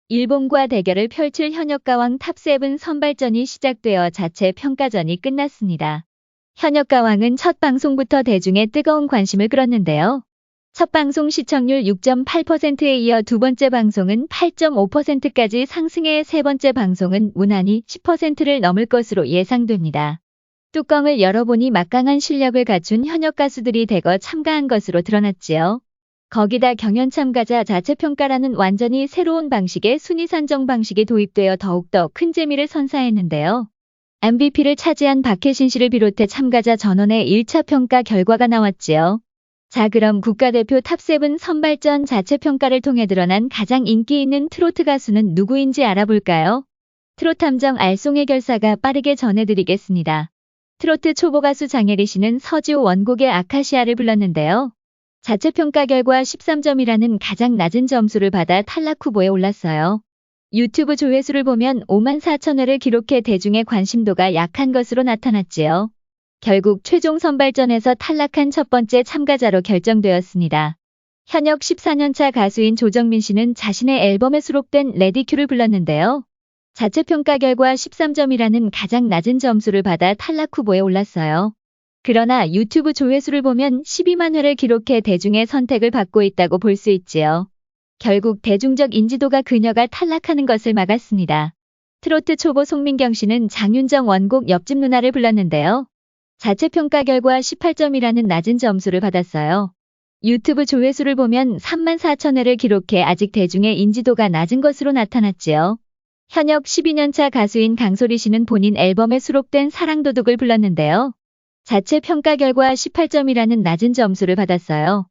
일본과 대결을 펼칠 현역가왕 탑7 선발전이 시작되어 자체 평가전이 끝났습니다. 현역가왕은 첫 방송부터 대중의 뜨거운 관심을 끌었는데요. 첫 방송 시청률 6.8%에 이어 두 번째 방송은 8.5%까지 상승해 세 번째 방송은 무난히 10%를 넘을 것으로 예상됩니다. 뚜껑을 열어보니 막강한 실력을 갖춘 현역 가수들이 대거 참가한 것으로 드러났지요. 거기다 경연 참가자 자체 평가라는 완전히 새로운 방식의 순위 산정 방식이 도입되어 더욱더 큰 재미를 선사했는데요. MVP를 차지한 박혜신 씨를 비롯해 참가자 전원의 1차 평가 결과가 나왔지요. 자, 그럼 국가대표 탑7 선발전 자체 평가를 통해 드러난 가장 인기 있는 트로트 가수는 누구인지 알아볼까요? 트로트 함정 알송의 결사가 빠르게 전해드리겠습니다. 트로트 초보 가수 장혜리 씨는 서지호 원곡의 아카시아를 불렀는데요. 자체 평가 결과 13점이라는 가장 낮은 점수를 받아 탈락 후보에 올랐어요. 유튜브 조회수를 보면 5만 4천 회를 기록해 대중의 관심도가 약한 것으로 나타났지요. 결국 최종 선발전에서 탈락한 첫 번째 참가자로 결정되었습니다. 현역 14년차 가수인 조정민 씨는 자신의 앨범에 수록된 레디큐를 불렀는데요. 자체 평가 결과 13점이라는 가장 낮은 점수를 받아 탈락 후보에 올랐어요. 그러나 유튜브 조회수를 보면 12만 회를 기록해 대중의 선택을 받고 있다고 볼 수 있지요. 결국 대중적 인지도가 그녀가 탈락하는 것을 막았습니다. 트로트 초보 송민경 씨는 장윤정 원곡 옆집 누나를 불렀는데요. 자체 평가 결과 18점이라는 낮은 점수를 받았어요. 유튜브 조회수를 보면 3만 4천 회를 기록해 아직 대중의 인지도가 낮은 것으로 나타났지요. 현역 12년차 가수인 강소리 씨는 본인 앨범에 수록된 사랑도둑을 불렀는데요. 자체 평가 결과 18점이라는 낮은 점수를 받았어요.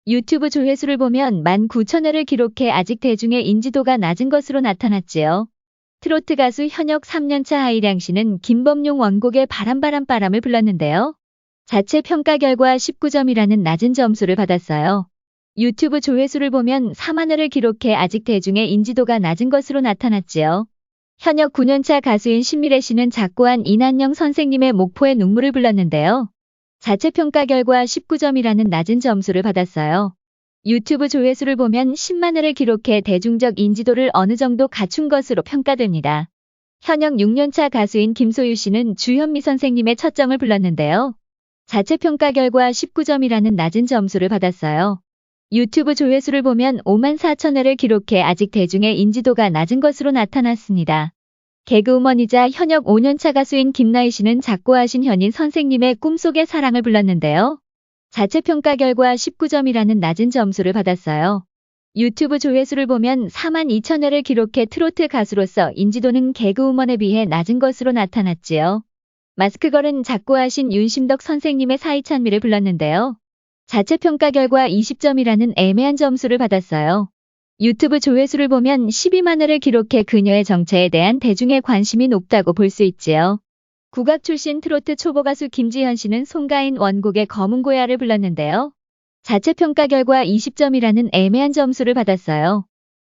유튜브 조회수를 보면 19,000회를 기록해 아직 대중의 인지도가 낮은 것으로 나타났지요. 트로트 가수 현역 3년차 하이량 씨는 김범용 원곡의 바람바람바람을 불렀는데요. 자체 평가 결과 19점이라는 낮은 점수를 받았어요. 유튜브 조회수를 보면 4만 회를 기록해 아직 대중의 인지도가 낮은 것으로 나타났지요. 현역 9년차 가수인 신미래 씨는 작고한 이난영 선생님의 목포의 눈물을 불렀는데요. 자체 평가 결과 19점이라는 낮은 점수를 받았어요. 유튜브 조회수를 보면 10만 회를 기록해 대중적 인지도를 어느 정도 갖춘 것으로 평가됩니다. 현역 6년차 가수인 김소유 씨는 주현미 선생님의 첫정을 불렀는데요. 자체 평가 결과 19점이라는 낮은 점수를 받았어요. 유튜브 조회수를 보면 5만 4천 회를 기록해 아직 대중의 인지도가 낮은 것으로 나타났습니다. 개그우먼이자 현역 5년차 가수인 김나희 씨는 작고하신 현인 선생님의 꿈속의 사랑을 불렀는데요. 자체 평가 결과 19점이라는 낮은 점수를 받았어요. 유튜브 조회수를 보면 4만 2천 회를 기록해 트로트 가수로서 인지도는 개그우먼에 비해 낮은 것으로 나타났지요. 마스크걸은 작고하신 윤심덕 선생님의 사이찬미를 불렀는데요. 자체 평가 결과 20점이라는 애매한 점수를 받았어요. 유튜브 조회수를 보면 12만 회를 기록해 그녀의 정체에 대한 대중의 관심이 높다고 볼 수 있지요. 국악 출신 트로트 초보 가수 김지현 씨는 송가인 원곡의 검은 고야를 불렀는데요. 자체 평가 결과 20점이라는 애매한 점수를 받았어요.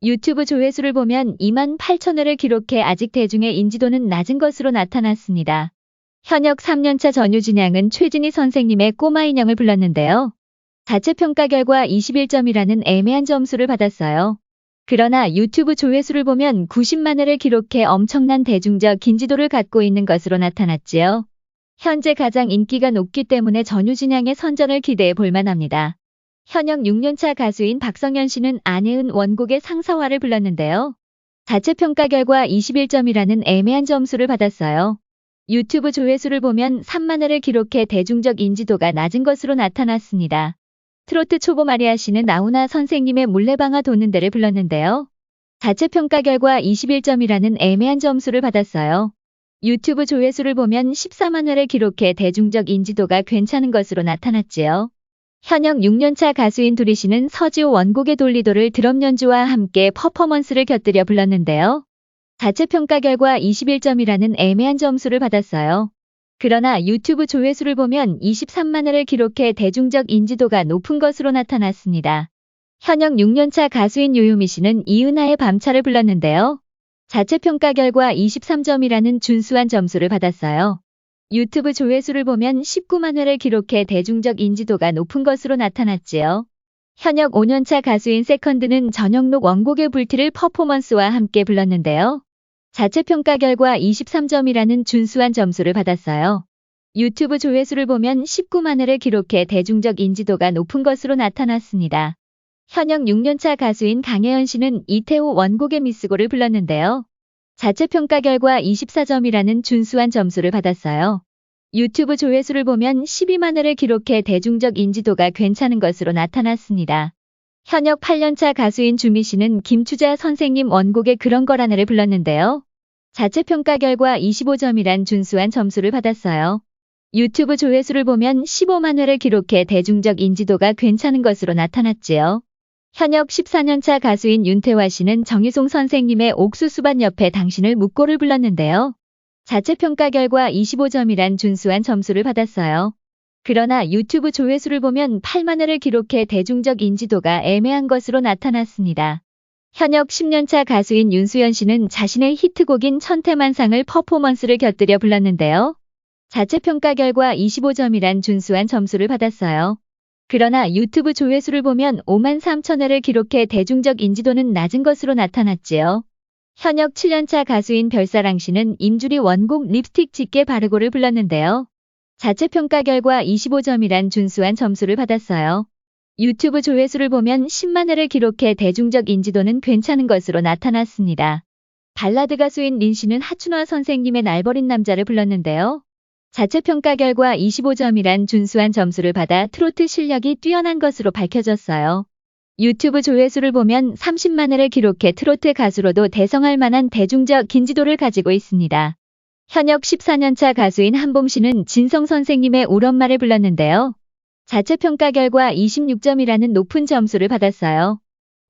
유튜브 조회수를 보면 2만 8천 회를 기록해 아직 대중의 인지도는 낮은 것으로 나타났습니다. 현역 3년차 전유진 양은 최진희 선생님의 꼬마 인형을 불렀는데요. 자체 평가 결과 21점이라는 애매한 점수를 받았어요. 그러나 유튜브 조회수를 보면 90만 회를 기록해 엄청난 대중적 인지도를 갖고 있는 것으로 나타났지요. 현재 가장 인기가 높기 때문에 전유진 양의 선전을 기대해 볼 만합니다. 현역 6년차 가수인 박성현 씨는 안혜은 원곡의 상사화를 불렀는데요. 자체 평가 결과 21점이라는 애매한 점수를 받았어요. 유튜브 조회수를 보면 3만 회를 기록해 대중적 인지도가 낮은 것으로 나타났습니다. 트로트 초보 마리아 씨는 나훈아 선생님의 물레방아 도는 데를 불렀는데요. 자체 평가 결과 21점이라는 애매한 점수를 받았어요. 유튜브 조회수를 보면 14만 회를 기록해 대중적 인지도가 괜찮은 것으로 나타났지요. 현역 6년차 가수인 두리 씨는 서지호 원곡의 돌리도를 드럼 연주와 함께 퍼포먼스를 곁들여 불렀는데요. 자체 평가 결과 21점이라는 애매한 점수를 받았어요. 그러나 유튜브 조회수를 보면 23만 회를 기록해 대중적 인지도가 높은 것으로 나타났습니다. 현역 6년차 가수인 요요미 씨는 이은하의 밤차를 불렀는데요. 자체 평가 결과 23점이라는 준수한 점수를 받았어요. 유튜브 조회수를 보면 19만 회를 기록해 대중적 인지도가 높은 것으로 나타났지요. 현역 5년차 가수인 세컨드는 전영록 원곡의 불티를 퍼포먼스와 함께 불렀는데요. 자체 평가 결과 23점이라는 준수한 점수를 받았어요. 유튜브 조회수를 보면 19만 회를 기록해 대중적 인지도가 높은 것으로 나타났습니다. 현역 6년차 가수인 강혜연 씨는 이태호 원곡의 미스고를 불렀는데요. 자체 평가 결과 24점이라는 준수한 점수를 받았어요. 유튜브 조회수를 보면 12만 회를 기록해 대중적 인지도가 괜찮은 것으로 나타났습니다. 현역 8년차 가수인 주미 씨는 김추자 선생님 원곡의 그런 거라네를 불렀는데요. 자체 평가 결과 25점이란 준수한 점수를 받았어요. 유튜브 조회수를 보면 15만 회를 기록해 대중적 인지도가 괜찮은 것으로 나타났지요. 현역 14년차 가수인 윤태화 씨는 정희송 선생님의 옥수수밭 옆에 당신을 묻고를 불렀는데요. 자체 평가 결과 25점이란 준수한 점수를 받았어요. 그러나 유튜브 조회수를 보면 8만 회를 기록해 대중적 인지도가 애매한 것으로 나타났습니다. 현역 10년차 가수인 윤수연 씨는 자신의 히트곡인 천태만상을 퍼포먼스를 곁들여 불렀는데요. 자체 평가 결과 25점이란 준수한 점수를 받았어요. 그러나 유튜브 조회수를 보면 5만 3천 회를 기록해 대중적 인지도는 낮은 것으로 나타났지요. 현역 7년차 가수인 별사랑 씨는 임주리 원곡 립스틱 짙게 바르고를 불렀는데요. 자체 평가 결과 25점이란 준수한 점수를 받았어요. 유튜브 조회수를 보면 10만 회를 기록해 대중적 인지도는 괜찮은 것으로 나타났습니다. 발라드 가수인 린 씨는 하춘화 선생님의 날 버린 남자를 불렀는데요. 자체 평가 결과 25점이란 준수한 점수를 받아 트로트 실력이 뛰어난 것으로 밝혀졌어요. 유튜브 조회수를 보면 30만 회를 기록해 트로트 가수로도 대성할 만한 대중적 인지도를 가지고 있습니다. 현역 14년차 가수인 한봄 씨는 진성 선생님의 울 엄마를 불렀는데요. 자체 평가 결과 26점이라는 높은 점수를 받았어요.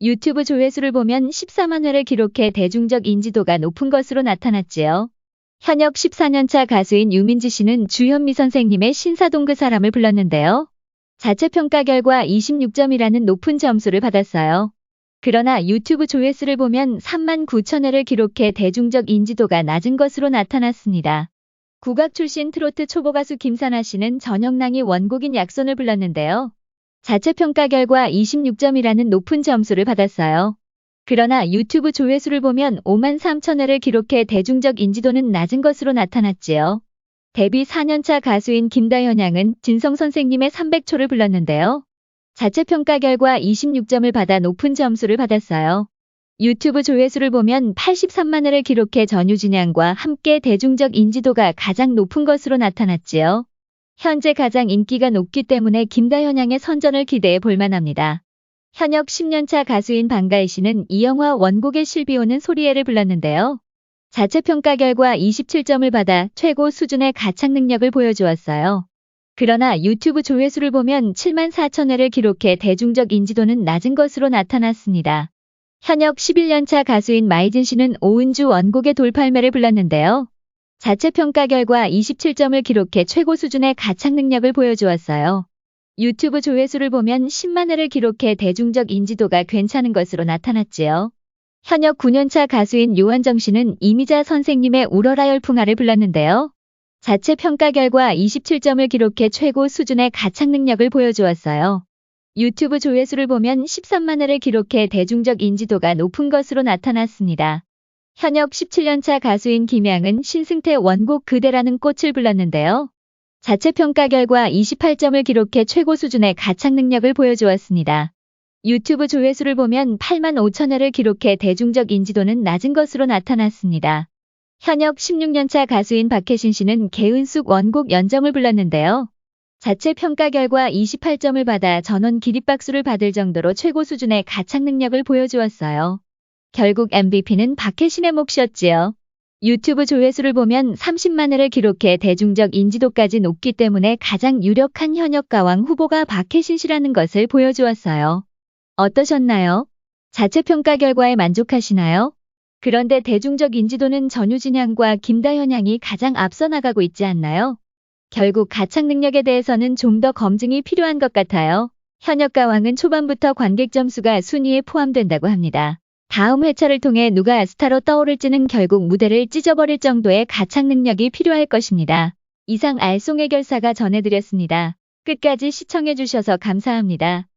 유튜브 조회수를 보면 14만 회를 기록해 대중적 인지도가 높은 것으로 나타났지요. 현역 14년차 가수인 유민지 씨는 주현미 선생님의 신사동 그 사람을 불렀는데요. 자체 평가 결과 26점이라는 높은 점수를 받았어요. 그러나 유튜브 조회수를 보면 3만 9천 회를 기록해 대중적 인지도가 낮은 것으로 나타났습니다. 국악 출신 트로트 초보 가수 김사나 씨는 전영랑이 원곡인 약손을 불렀는데요. 자체 평가 결과 26점이라는 높은 점수를 받았어요. 그러나 유튜브 조회수를 보면 5만 3천 회를 기록해 대중적 인지도는 낮은 것으로 나타났지요. 데뷔 4년차 가수인 김다현 양은 진성 선생님의 300초를 불렀는데요. 자체 평가 결과 26점을 받아 높은 점수를 받았어요. 유튜브 조회수를 보면 83만 회를 기록해 전유진 양과 함께 대중적 인지도가 가장 높은 것으로 나타났지요. 현재 가장 인기가 높기 때문에 김다현 양의 선전을 기대해 볼 만합니다. 현역 10년차 가수인 방가희 씨는 이 영화 원곡의 실비오는 소리에를 불렀는데요. 자체 평가 결과 27점을 받아 최고 수준의 가창 능력을 보여주었어요. 그러나 유튜브 조회수를 보면 7만 4천 회를 기록해 대중적 인지도는 낮은 것으로 나타났습니다. 현역 11년차 가수인 마이진 씨는 오은주 원곡의 돌팔매를 불렀는데요. 자체 평가 결과 27점을 기록해 최고 수준의 가창 능력을 보여주었어요. 유튜브 조회수를 보면 10만 회를 기록해 대중적 인지도가 괜찮은 것으로 나타났지요. 현역 9년차 가수인 요한정 씨는 이미자 선생님의 울어라 열풍아를 불렀는데요. 자체 평가 결과 27점을 기록해 최고 수준의 가창 능력을 보여주었어요. 유튜브 조회수를 보면 13만 회를 기록해 대중적 인지도가 높은 것으로 나타났습니다. 현역 17년차 가수인 김양은 신승태 원곡 그대라는 꽃을 불렀는데요. 자체 평가 결과 28점을 기록해 최고 수준의 가창 능력을 보여주었습니다. 유튜브 조회수를 보면 8만 5천 회를 기록해 대중적 인지도는 낮은 것으로 나타났습니다. 현역 16년차 가수인 박혜신 씨는 개은숙 원곡 연정을 불렀는데요. 자체 평가 결과 28점을 받아 전원 기립박수를 받을 정도로 최고 수준의 가창 능력을 보여주었어요. 결국 MVP는 박혜신의 몫이었지요. 유튜브 조회수를 보면 30만 회를 기록해 대중적 인지도까지 높기 때문에 가장 유력한 현역 가왕 후보가 박혜신 씨라는 것을 보여주었어요. 어떠셨나요? 자체 평가 결과에 만족하시나요? 그런데 대중적 인지도는 전유진 양과 김다현 양이 가장 앞서 나가고 있지 않나요? 결국 가창 능력에 대해서는 좀 더 검증이 필요한 것 같아요. 현역 가왕은 초반부터 관객 점수가 순위에 포함된다고 합니다. 다음 회차를 통해 누가 스타로 떠오를지는 결국 무대를 찢어버릴 정도의 가창 능력이 필요할 것입니다. 이상 알쏭 해결사가 전해드렸습니다. 끝까지 시청해주셔서 감사합니다.